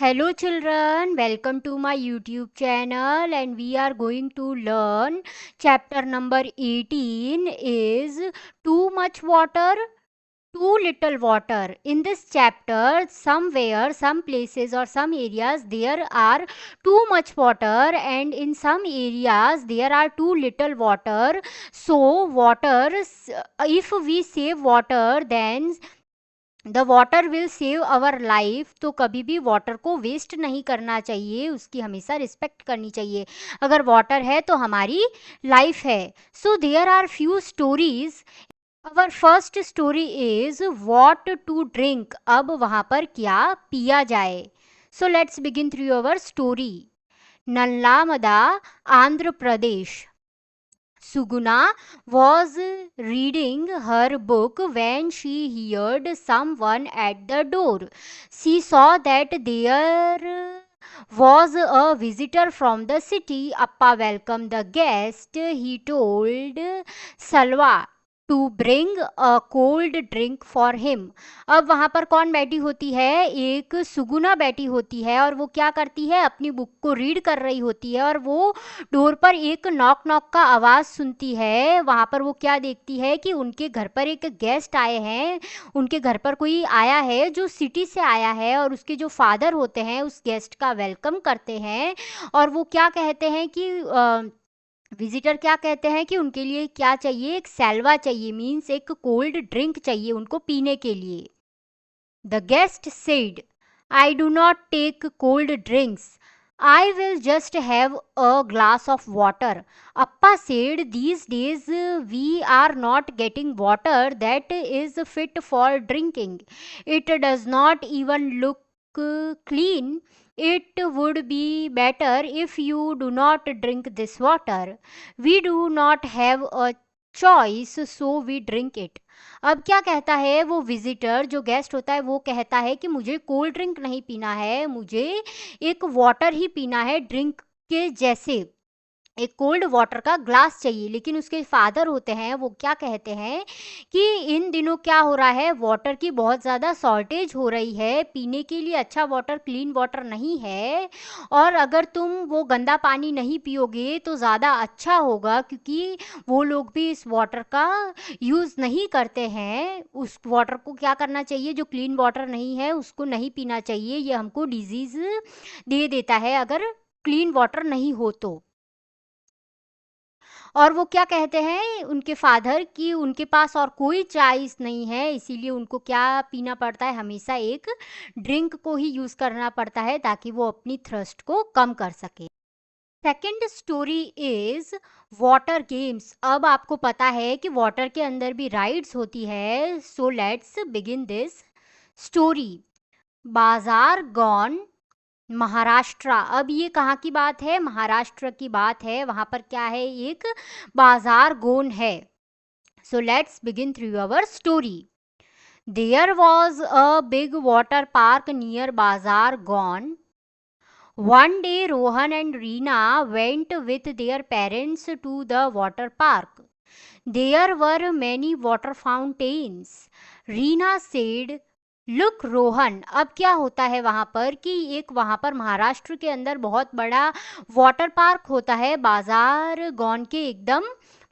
Hello children, welcome to my YouTube channel and we are going to learn chapter number 18 is too much water, too little water. In this chapter, somewhere, some places or some areas there are too much water and in some areas there are too little water. So water, if we save water then the water will save our life. तो कभी भी water को waste नहीं करना चाहिए, उसकी हमेशा respect करनी चाहिए। अगर वाटर है तो हमारी लाइफ है। So there are few stories. Our first story is what to drink. अब वहाँ पर क्या पिया जाए। So let's begin through our story. Nallamada, Andhra Pradesh. Suguna was reading her book when she heard someone at the door. She saw that there was a visitor from the city. Appa welcomed the guest. He told Salwa to bring a cold drink for him. अब वहाँ पर कौन बैठी होती है? एक सुगुना बैठी होती है और वो क्या करती है? अपनी बुक को रीड कर रही होती है और वो डोर पर एक नॉक नॉक का आवाज़ सुनती है। वहाँ पर वो क्या देखती है कि उनके घर पर एक गेस्ट आए हैं। उनके घर पर कोई आया है जो सिटी से आया है और उसके जो फादर होते हैं उस गेस्ट का वेलकम करते हैं। और वो क्या कहते हैं कि विजिटर क्या कहते हैं कि उनके लिए क्या चाहिए? एक सैलवा चाहिए, मीन्स एक कोल्ड ड्रिंक चाहिए उनको पीने के लिए। The guest said, I do not take cold drinks, I will just have a glass of water. Appa said, these days we are not getting water that is fit for drinking. It does not even look clean. It would be better if you do not drink this water. We do not have a choice, so we drink it. अब क्या कहता है वो visitor, जो guest होता है, वो कहता है कि मुझे कोल्ड ड्रिंक नहीं पीना है, मुझे एक वाटर ही पीना है, ड्रिंक के जैसे एक कोल्ड वाटर का ग्लास चाहिए। लेकिन उसके फादर होते हैं वो क्या कहते हैं कि इन दिनों क्या हो रहा है, वाटर की बहुत ज़्यादा शॉर्टेज हो रही है, पीने के लिए अच्छा वाटर, क्लीन वाटर नहीं है। और अगर तुम वो गंदा पानी नहीं पियोगे तो ज़्यादा अच्छा होगा, क्योंकि वो लोग भी इस वाटर का यूज़ नहीं करते हैं। उस वाटर को क्या करना चाहिए? जो क्लीन वाटर नहीं है उसको नहीं पीना चाहिए, ये हमको डिजीज़ दे देता है अगर क्लीन वाटर नहीं हो तो। और वो क्या कहते हैं उनके फादर कि उनके पास और कोई चॉइस नहीं है, इसीलिए उनको क्या पीना पड़ता है? हमेशा एक ड्रिंक को ही यूज़ करना पड़ता है ताकि वो अपनी थ्रस्ट को कम कर सके। Second story is water games. अब आपको पता है कि वाटर के अंदर भी राइड्स होती है। So let's begin this story. बाजार गॉन, महाराष्ट्र। अब ये कहाँ की बात है? महाराष्ट्र की बात है। वहाँ पर क्या है? एक बाजार गोन है। So let's begin through our story. There was a big water park near Bazargaon. One day Rohan and Reena went with their parents to the water park. There were many water fountains. Reena said, look Rohan. अब क्या होता है वहाँ पर कि एक वहाँ पर महाराष्ट्र के अंदर बहुत बड़ा वाटर पार्क होता है, बाजार गॉन के एकदम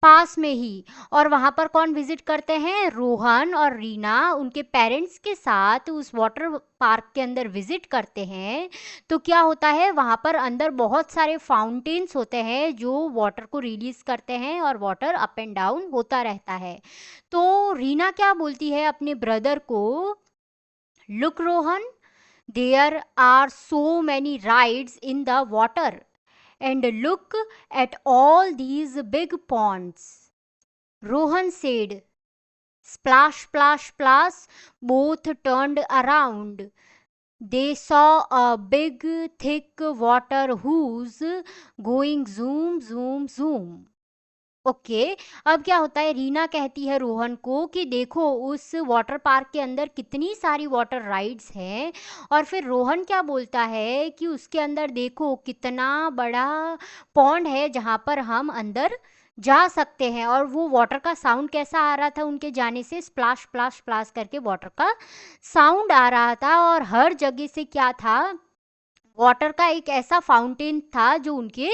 पास में ही। और वहाँ पर कौन विजिट करते हैं? रोहन और रीना उनके पेरेंट्स के साथ उस वाटर पार्क के अंदर विजिट करते हैं। तो क्या होता है वहाँ पर अंदर बहुत सारे फाउंटेन्स होते हैं जो वाटर को रिलीज करते हैं और वाटर अप एंड डाउन होता रहता है। तो रीना क्या बोलती है अपने ब्रदर को? Look, Rohan, there are so many rides in the water. And look at all these big ponds. Rohan said, splash, splash, splash. Both turned around. They saw a big, thick water hose going zoom, zoom, zoom. Okay अब क्या होता है? रीना कहती है रोहन को कि देखो उस वाटर पार्क के अंदर कितनी सारी वाटर राइड्स हैं। और फिर रोहन क्या बोलता है कि उसके अंदर देखो कितना बड़ा पॉन्ड है जहाँ पर हम अंदर जा सकते हैं। और वो वाटर का साउंड कैसा आ रहा था उनके जाने से? स्प्लाश स्प्लाश स्प्लाश करके वाटर का साउंड आ रहा था। और हर जगह से क्या था? वाटर का एक ऐसा फाउंटेन था जो उनके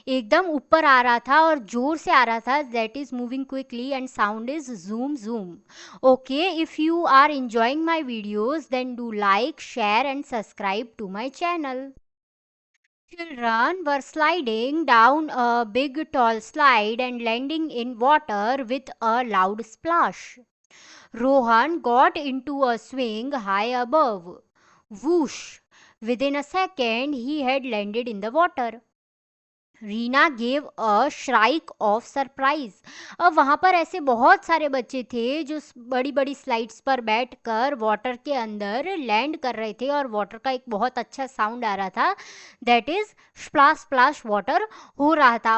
एकदम ऊपर आ रहा था और जोर से आ रहा था. That is moving quickly and sound is zoom zoom. Okay, if you are enjoying my videos, then do like, share and subscribe to my channel. Children were sliding down a big tall slide and landing in water with a loud splash. Rohan got into a swing high above. Whoosh! Within a second, he had landed in the water. Reena gave a shrike of surprise. अब वहाँ पर ऐसे बहुत सारे बच्चे थे जो बड़ी बड़ी स्लाइड्स पर बैठकर वाटर के अंदर लैंड कर रहे थे और वाटर का एक बहुत अच्छा साउंड आ रहा था. दैट इज स्प्लाश स्प्लाश वाटर हो रहा था.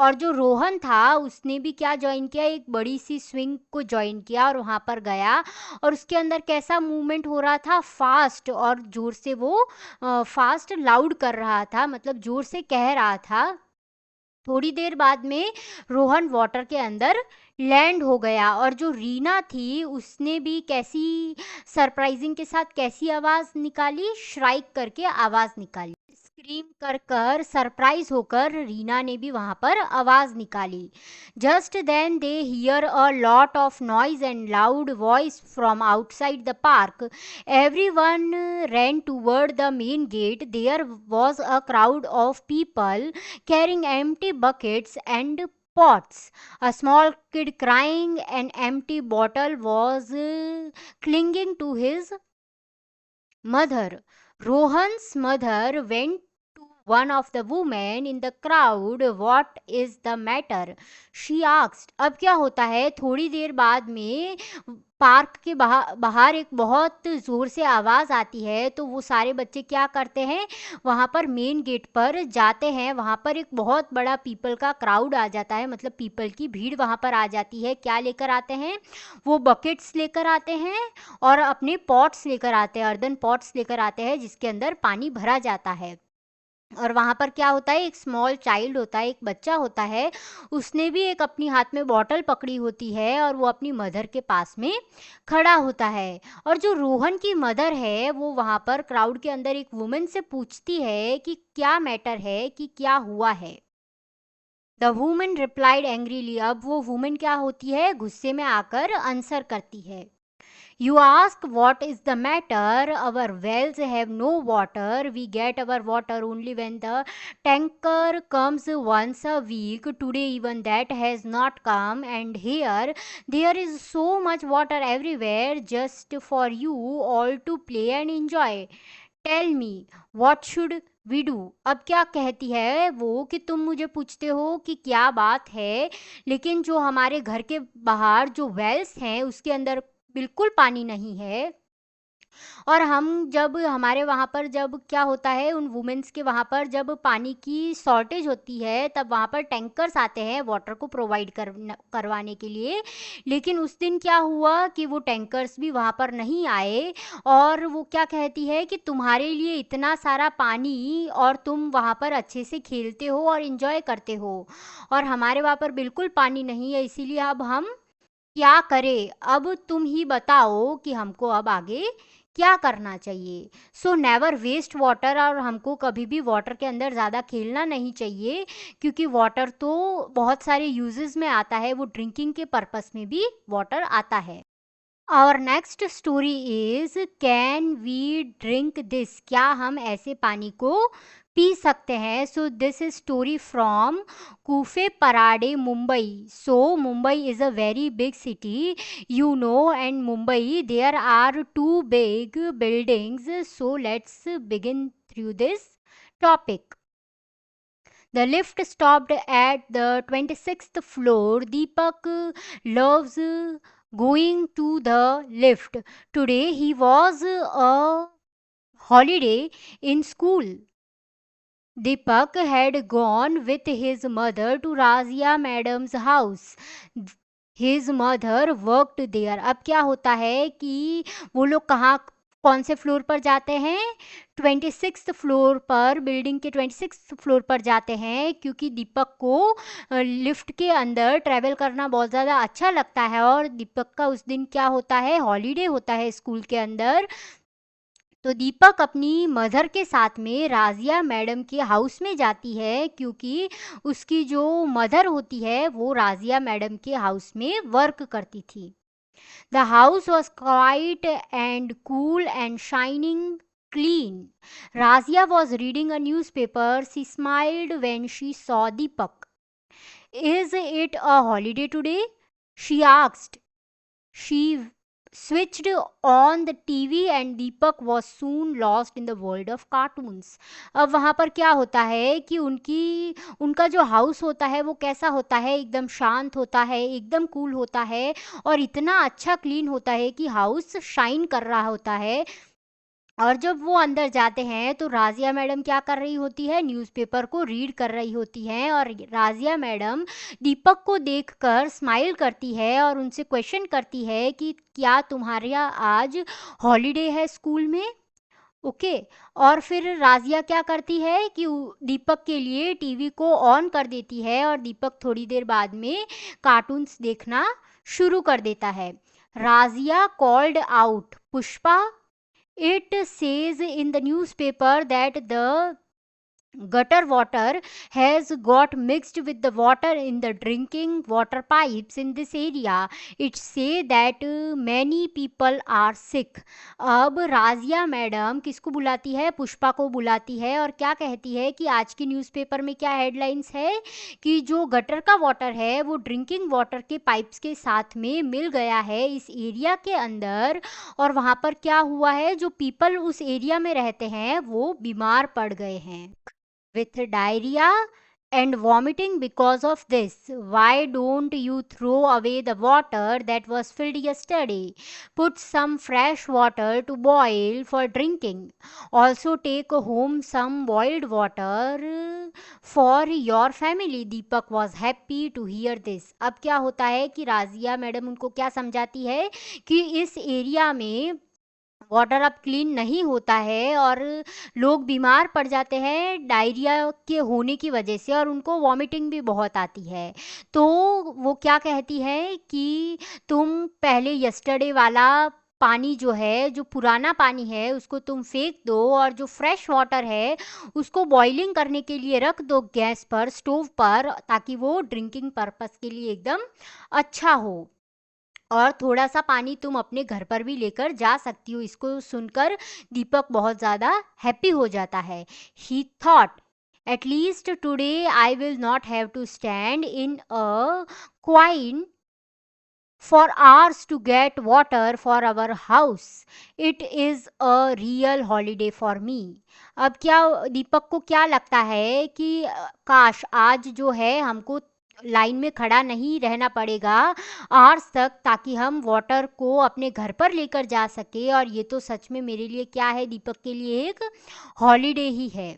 और जो रोहन था उसने भी क्या ज्वाइन किया, एक बड़ी सी स्विंग को ज्वाइन किया और वहाँ पर गया. और उसके अंदर कैसा मूवमेंट हो रहा था, फास्ट और ज़ोर से. वो फास्ट लाउड कर रहा था, मतलब ज़ोर से कह रहा था. थोड़ी देर बाद में रोहन वाटर के अंदर लैंड हो गया. और जो रीना थी उसने भी कैसी सरप्राइजिंग के साथ कैसी आवाज़ निकाली, श्राइक करके आवाज़ निकाली. स्क्रीम कर कर सरप्राइज होकर रीना ने भी वहाँ पर आवाज़ निकाली. Just then they hear a lot of noise and loud voice from outside the park. Everyone ran toward the main gate. There was a crowd of people carrying empty buckets and pots. A small kid crying an empty bottle was clinging to his mother. Rohan's mother went to one of the women in the crowd. What is the matter? She asked. अब क्या होता है, थोड़ी देर बाद में park के बाहर एक बहुत ज़ोर से आवाज़ आती है. तो वो सारे बच्चे क्या करते हैं, वहाँ पर मेन गेट पर जाते हैं. वहाँ पर एक बहुत बड़ा पीपल का क्राउड आ जाता है, मतलब पीपल की भीड़ वहाँ पर आ जाती है. क्या लेकर आते हैं, वो बकेट्स लेकर आते हैं और अपने पॉट्स लेकर आते हैं, अर्दन पॉट्स लेकर आते हैं जिसके अंदर पानी भरा जाता है. और वहाँ पर क्या होता है, एक स्मॉल चाइल्ड होता है, एक बच्चा होता है. उसने भी एक अपनी हाथ में बॉटल पकड़ी होती है और वो अपनी मदर के पास में खड़ा होता है. और जो रोहन की मदर है वो वहाँ पर क्राउड के अंदर एक वुमन से पूछती है कि क्या मैटर है, कि क्या हुआ है. The woman replied angrily. अब वो वुमन क्या होती है, गुस्से में आकर आंसर करती है. You ask what is the matter? Our wells have no water. We get our water only when the tanker comes once a week. Today even that has not come, and here there is so much water everywhere just for you all to play and enjoy. Tell me, what should we do? अब क्या कहती है वो कि तुम मुझे पूछते हो कि क्या बात है, लेकिन जो हमारे घर के बाहर जो वेल्स हैं उसके अंदर बिल्कुल पानी नहीं है. और हम जब हमारे वहाँ पर जब क्या होता है, उन वुमेन्स के वहाँ पर जब पानी की शॉर्टेज होती है तब वहाँ पर टैंकर्स आते हैं वाटर को प्रोवाइड करवाने के लिए. लेकिन उस दिन क्या हुआ कि वो टैंकर्स भी वहाँ पर नहीं आए. और वो क्या कहती है कि तुम्हारे लिए इतना सारा पानी और तुम वहाँ पर अच्छे से खेलते हो और इन्जॉय करते हो, और हमारे वहाँ पर बिल्कुल पानी नहीं है. इसीलिए अब हम क्या करें, अब तुम ही बताओ कि हमको अब आगे क्या करना चाहिए. So never waste water. और हमको कभी भी वाटर के अंदर ज़्यादा खेलना नहीं चाहिए, क्योंकि वाटर तो बहुत सारे यूजेस में आता है. वो ड्रिंकिंग के पर्पस में भी वाटर आता है. Our next story is, can we drink this? क्या हम ऐसे पानी को पी सकते हैं? So this is story from Kufe Parade, Mumbai. So Mumbai is a very big city, you know, and Mumbai there are two big buildings. So let's begin through this topic. The lift stopped at the 26th floor. Deepak loves going to the lift. Today he was a holiday in school. Deepak had gone with his mother to Razia madam's house. His mother worked there. अब क्या होता है कि वो लोग कौन से floor पर जाते हैं, 26th फ्लोर पर, बिल्डिंग के 26th फ्लोर पर जाते हैं, क्योंकि दीपक को लिफ्ट के अंदर ट्रैवल करना बहुत ज़्यादा अच्छा लगता है. और दीपक का उस दिन क्या होता है, हॉलीडे होता है स्कूल के अंदर. तो दीपक अपनी मदर के साथ में राजिया मैडम के हाउस में जाती है, क्योंकि उसकी जो मदर होती है वो राजिया मैडम के हाउस में वर्क करती थी। The house was quiet and cool and shining clean. Razia was reading a newspaper. She smiled when she saw Deepak. Is it a holiday today? She asked. She switched on the TV and Deepak was soon lost in the world of cartoons. अब वहाँ पर क्या होता है कि उनका जो house होता है वो कैसा होता है, एकदम शांत होता है, एकदम कूल होता है और इतना अच्छा क्लीन होता है कि हाउस शाइन कर रहा होता है। और जब वो अंदर जाते हैं तो राजिया मैडम क्या कर रही होती है, न्यूज़पेपर को रीड कर रही होती हैं और राजिया मैडम दीपक को देखकर स्माइल करती है और उनसे क्वेश्चन करती है कि क्या तुम्हारा आज हॉलीडे है स्कूल में। ओके। और फिर राजिया क्या करती है कि दीपक के लिए टीवी को ऑन कर देती है और दीपक थोड़ी देर बाद में कार्टून्स देखना शुरू कर देता है। Razia called out, Pushpa, it says in the newspaper that the gutter water has got mixed with the water in the drinking water pipes in this area. It say that many people are sick. अब राजिया madam किसको बुलाती है, पुष्पा को बुलाती है और क्या कहती है कि आज की न्यूज़पेपर में क्या हेडलाइंस है कि जो गटर का वाटर है वो ड्रिंकिंग वाटर के पाइप्स के साथ में मिल गया है इस एरिया के अंदर और वहाँ पर क्या हुआ है, जो पीपल उस एरिया में रहते हैं वो बीमार पड़ गए हैं with diarrhea and vomiting because of this. Why don't you throw away the water that was filled yesterday? Put some fresh water to boil for drinking. Also take home some boiled water for your family. Deepak was happy to hear this. अब क्या होता है कि राजिया madam उनको क्या समझाती है कि इस एरिया में वाटर अब क्लीन नहीं होता है और लोग बीमार पड़ जाते हैं डायरिया के होने की वजह से और उनको वॉमिटिंग भी बहुत आती है। तो वो क्या कहती है कि तुम पहले यस्टरडे वाला पानी जो है, जो पुराना पानी है उसको तुम फेंक दो और जो फ्रेश वाटर है उसको बॉइलिंग करने के लिए रख दो गैस पर, स्टोव पर, ताकि वो ड्रिंकिंग पर्पस के लिए एकदम अच्छा हो और थोड़ा सा पानी तुम अपने घर पर भी लेकर जा सकती हो। इसको सुनकर दीपक बहुत ज़्यादा हैप्पी हो जाता है। He thought at least today I will not have to stand in a queue for hours to get water for our house. It is a real holiday for me. अब क्या दीपक को क्या लगता है कि काश आज जो है हमको लाइन में खड़ा नहीं रहना पड़ेगा आवर्स तक, ताकि हम वाटर को अपने घर पर लेकर जा सके और ये तो सच में मेरे लिए क्या है, दीपक के लिए एक हॉलीडे ही है।